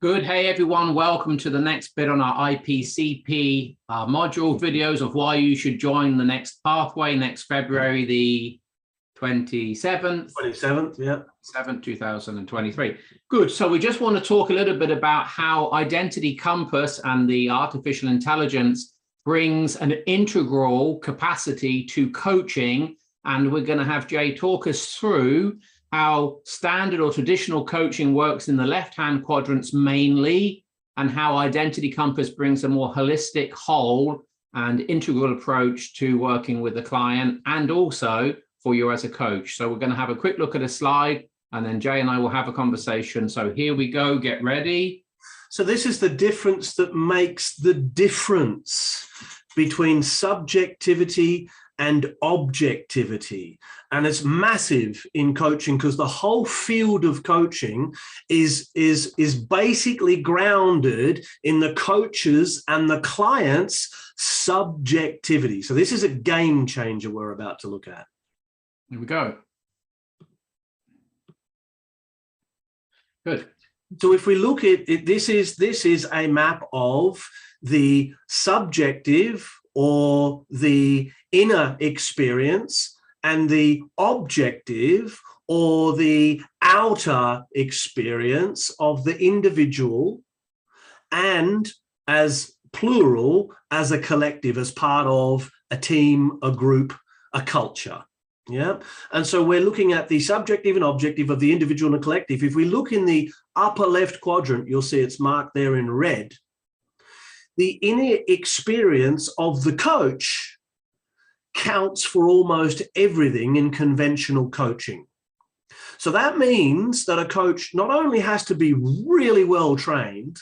Good. Hey, everyone. Welcome to the next bit on our IPCP module videos of why you should join the next pathway next February, the 27th. 27th, yeah. 7th, 2023. Good. So we just want to talk a little bit about how Identity Compass and the artificial intelligence brings an integral capacity to coaching. And we're going to have Jay talk us through how standard or traditional coaching works in the left-hand quadrants mainly, and how Identity Compass brings a more holistic, whole and integral approach to working with the client and also for you as a coach. So we're going to have a quick look at a slide and then Jay and I will have a conversation. So here we go, get ready. So this is the difference that makes the difference between subjectivity and objectivity. And it's massive in coaching because the whole field of coaching is basically grounded in the coach's and the client's subjectivity. So this is a game changer we're about to look at. Here we go. Good. So if we look at it, this is a map of the subjective or the inner experience and the objective or the outer experience of the individual, and as plural, as a collective, as part of a team, a group, a culture. Yeah. And so we're looking at the subjective and objective of the individual and the collective. If we look in the upper left quadrant, you'll see it's marked there in red. The inner experience of the coach counts for almost everything in conventional coaching. So that means that a coach not only has to be really well trained,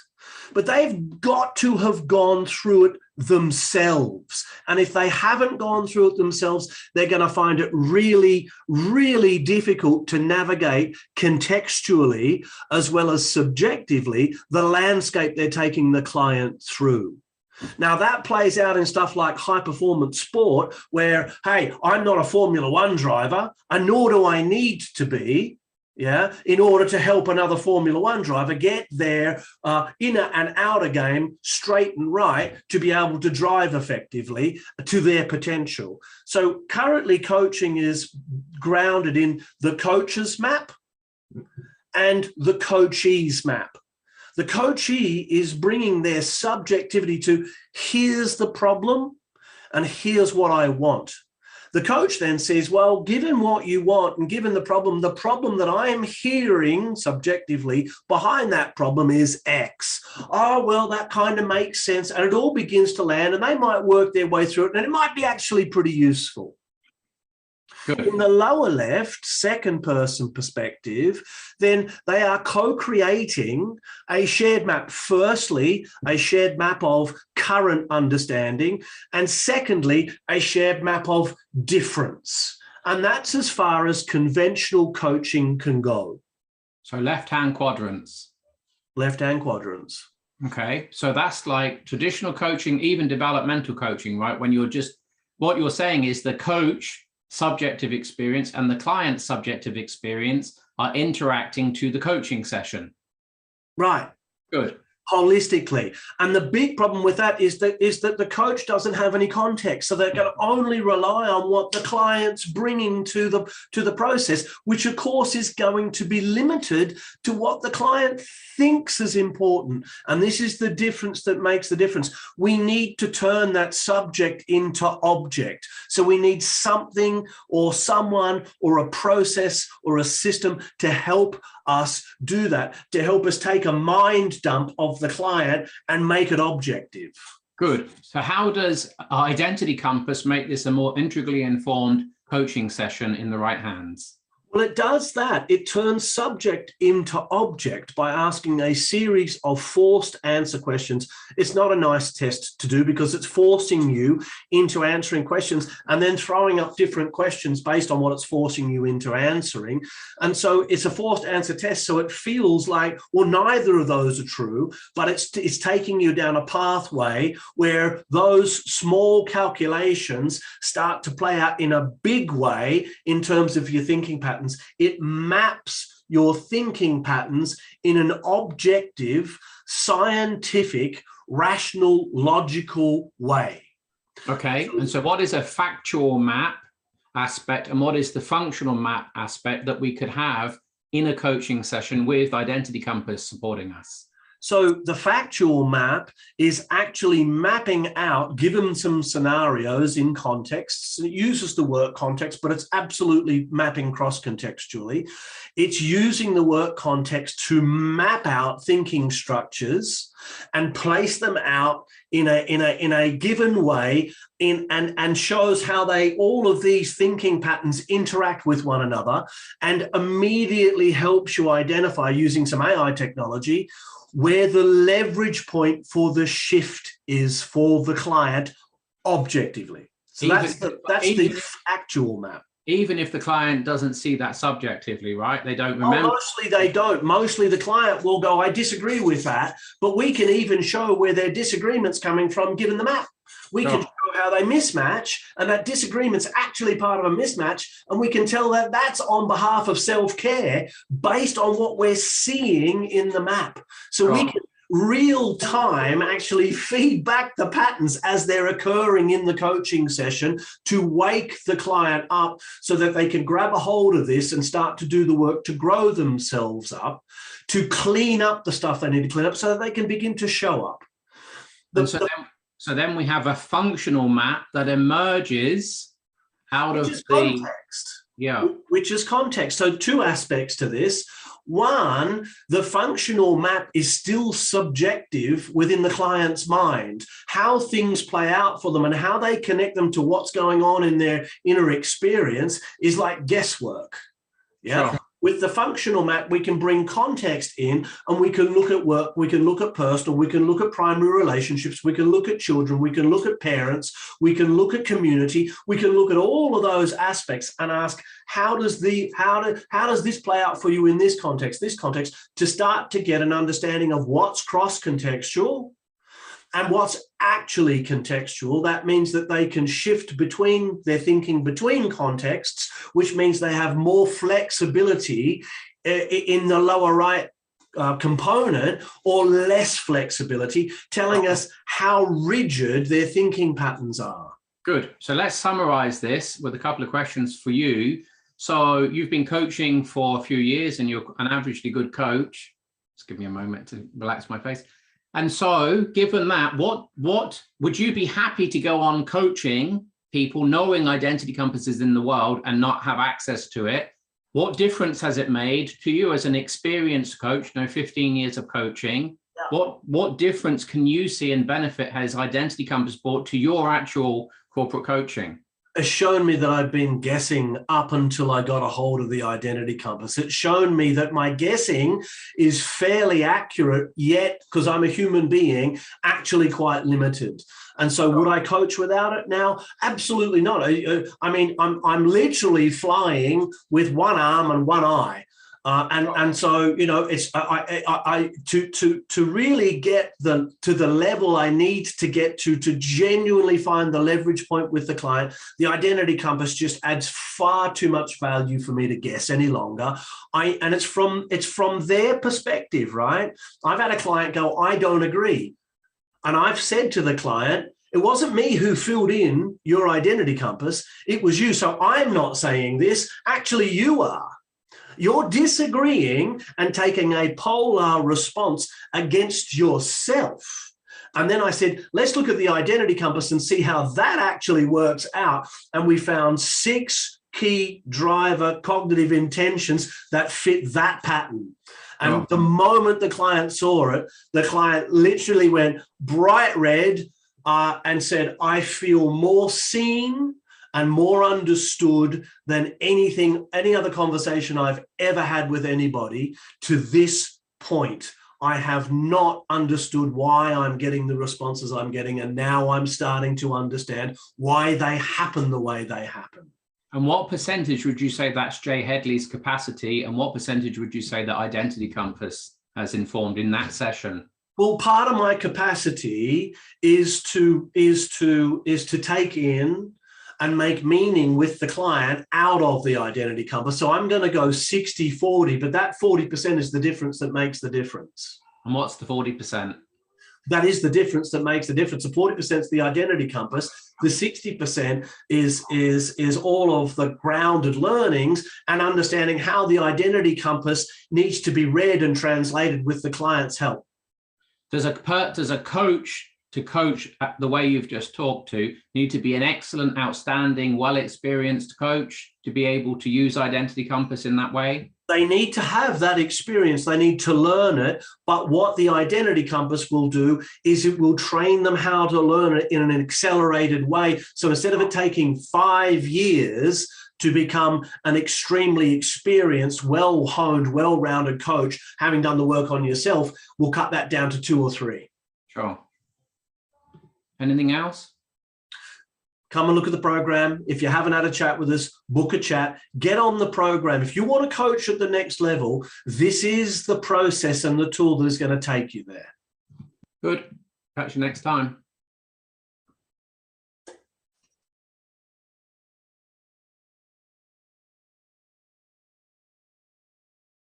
but they've got to have gone through it themselves. And if they haven't gone through it themselves, they're going to find it really, really difficult to navigate contextually as well as subjectively the landscape they're taking the client through. Now, that plays out in stuff like high-performance sport where, hey, I'm not a Formula One driver, and nor do I need to be, in order to help another Formula One driver get their inner and outer game straight and right to be able to drive effectively to their potential. So currently coaching is grounded in the coach's map and the coachee's map. The coachee is bringing their subjectivity to here's the problem and here's what I want. The coach then says, well, given what you want and given the problem that I am hearing subjectively behind that problem is X. Oh, well, that kind of makes sense. And it all begins to land and they might work their way through it and it might be actually pretty useful. Good. In the lower left, second person perspective, then they are co-creating a shared map. Firstly, a shared map of current understanding, and secondly, a shared map of difference. And that's as far as conventional coaching can go. So left-hand quadrants. Left-hand quadrants. Okay, so that's like traditional coaching, even developmental coaching, right? When you're just, what you're saying is the coach subjective experience and the client's subjective experience are interacting to the coaching session. Right. Good. Holistically. And the big problem with that is that the coach doesn't have any context. So they're going to only rely on what the client's bringing to the process, which of course is going to be limited to what the client thinks is important. And this is the difference that makes the difference. We need to turn that subject into object. So we need something or someone or a process or a system to help us do that, to help us take a mind dump of the client and make it objective. Good. So how does Identity Compass make this a more integrally informed coaching session in the right hands? Well, it does that. It turns subject into object by asking a series of forced answer questions. It's not a nice test to do because it's forcing you into answering questions and then throwing up different questions based on what it's forcing you into answering. And so it's a forced answer test. So it feels like, well, neither of those are true, but it's taking you down a pathway where those small calculations start to play out in a big way in terms of your thinking pattern. It maps your thinking patterns in an objective, scientific, rational, logical way. Okay. And so what is a factual map aspect and what is the functional map aspect that we could have in a coaching session with Identity Compass supporting us? So the factual map is actually mapping out, given some scenarios in contexts. It uses the work context, but it's absolutely mapping cross-contextually. It's using the work context to map out thinking structures and place them out in a given way, and shows how all of these thinking patterns interact with one another, and immediately helps you identify, using some AI technology, where the leverage point for the shift is for the client objectively. So that's the actual map. Even if the client doesn't see that subjectively, right? They don't remember. Oh, mostly they don't. Mostly the client will go, I disagree with that, but we can even show where their disagreement's coming from given the map. We can show how they mismatch, and that disagreement's actually part of a mismatch, and we can tell that that's on behalf of self-care based on what we're seeing in the map. So we can real time actually feed back the patterns as they're occurring in the coaching session to wake the client up so that they can grab a hold of this and start to do the work to grow themselves up, to clean up the stuff they need to clean up so that they can begin to show up. So then we have a functional map that emerges out of the context. Yeah. Which is context. So two aspects to this. One, the functional map is still subjective within the client's mind. How things play out for them and how they connect them to what's going on in their inner experience is like guesswork. Yeah. Sure. With the functional map, we can bring context in, and we can look at work, we can look at personal, we can look at primary relationships, we can look at children, we can look at parents, we can look at community, we can look at all of those aspects and ask, how does this play out for you in this context, to start to get an understanding of what's cross-contextual and what's actually contextual. That means that they can shift between their thinking between contexts, which means they have more flexibility in the lower right component, or less flexibility, telling us how rigid their thinking patterns are. Good. So let's summarize this with a couple of questions for you. So you've been coaching for a few years and you're an averagely good coach. Just give me a moment to relax my face. And so given that, what would you be happy to go on coaching people, knowing Identity Compass is in the world and not have access to it? What difference has it made to you as an experienced coach, 15 years of coaching? Yeah. What difference can you see and benefit has Identity Compass brought to your actual corporate coaching? Has shown me that I've been guessing up until I got a hold of the Identity Compass. It's shown me that my guessing is fairly accurate, yet, because I'm a human being, actually quite limited. And so would I coach without it now? Absolutely not. I mean, I'm literally flying with one arm and one eye. And so, you know, it's to really get to the level I need to get to genuinely find the leverage point with the client, the Identity Compass just adds far too much value for me to guess any longer. And it's from their perspective, right? I've had a client go, I don't agree. And I've said to the client, it wasn't me who filled in your Identity Compass, it was you. So I'm not saying this, actually you are. You're disagreeing and taking a polar response against yourself. And then I said, let's look at the Identity Compass and see how that actually works out. And we found 6 key driver cognitive intentions that fit that pattern. And the moment the client saw it, the client literally went bright red and said, I feel more seen and more understood than any other conversation I've ever had with anybody to this point. I have not understood why I'm getting the responses I'm getting, and now I'm starting to understand why they happen the way they happen. And what percentage would you say that's Jay Headley's capacity, and what percentage would you say that Identity Compass has informed in that session? Well, part of my capacity is to take in and make meaning with the client out of the identity compass. So I'm going to go 60-40, but that 40% is the difference that makes the difference. And what's the 40%? That is the difference that makes the difference. The 40% is the identity compass. The 60% is all of the grounded learnings and understanding how the identity compass needs to be read and translated with the client's help. Does a coach to coach the way you've just talked to need to be an excellent, outstanding, well-experienced coach to be able to use identity compass in that way? They need to have that experience. They need to learn it. But what the identity compass will do is it will train them how to learn it in an accelerated way. So instead of it taking 5 years to become an extremely experienced, well-honed, well-rounded coach, having done the work on yourself, we'll cut that down to 2 or 3. Sure. Anything else? Come and look at the program. If you haven't had a chat with us, book a chat, get on the program. If you want to coach at the next level, this is the process and the tool that is going to take you there. Good. Catch you next time.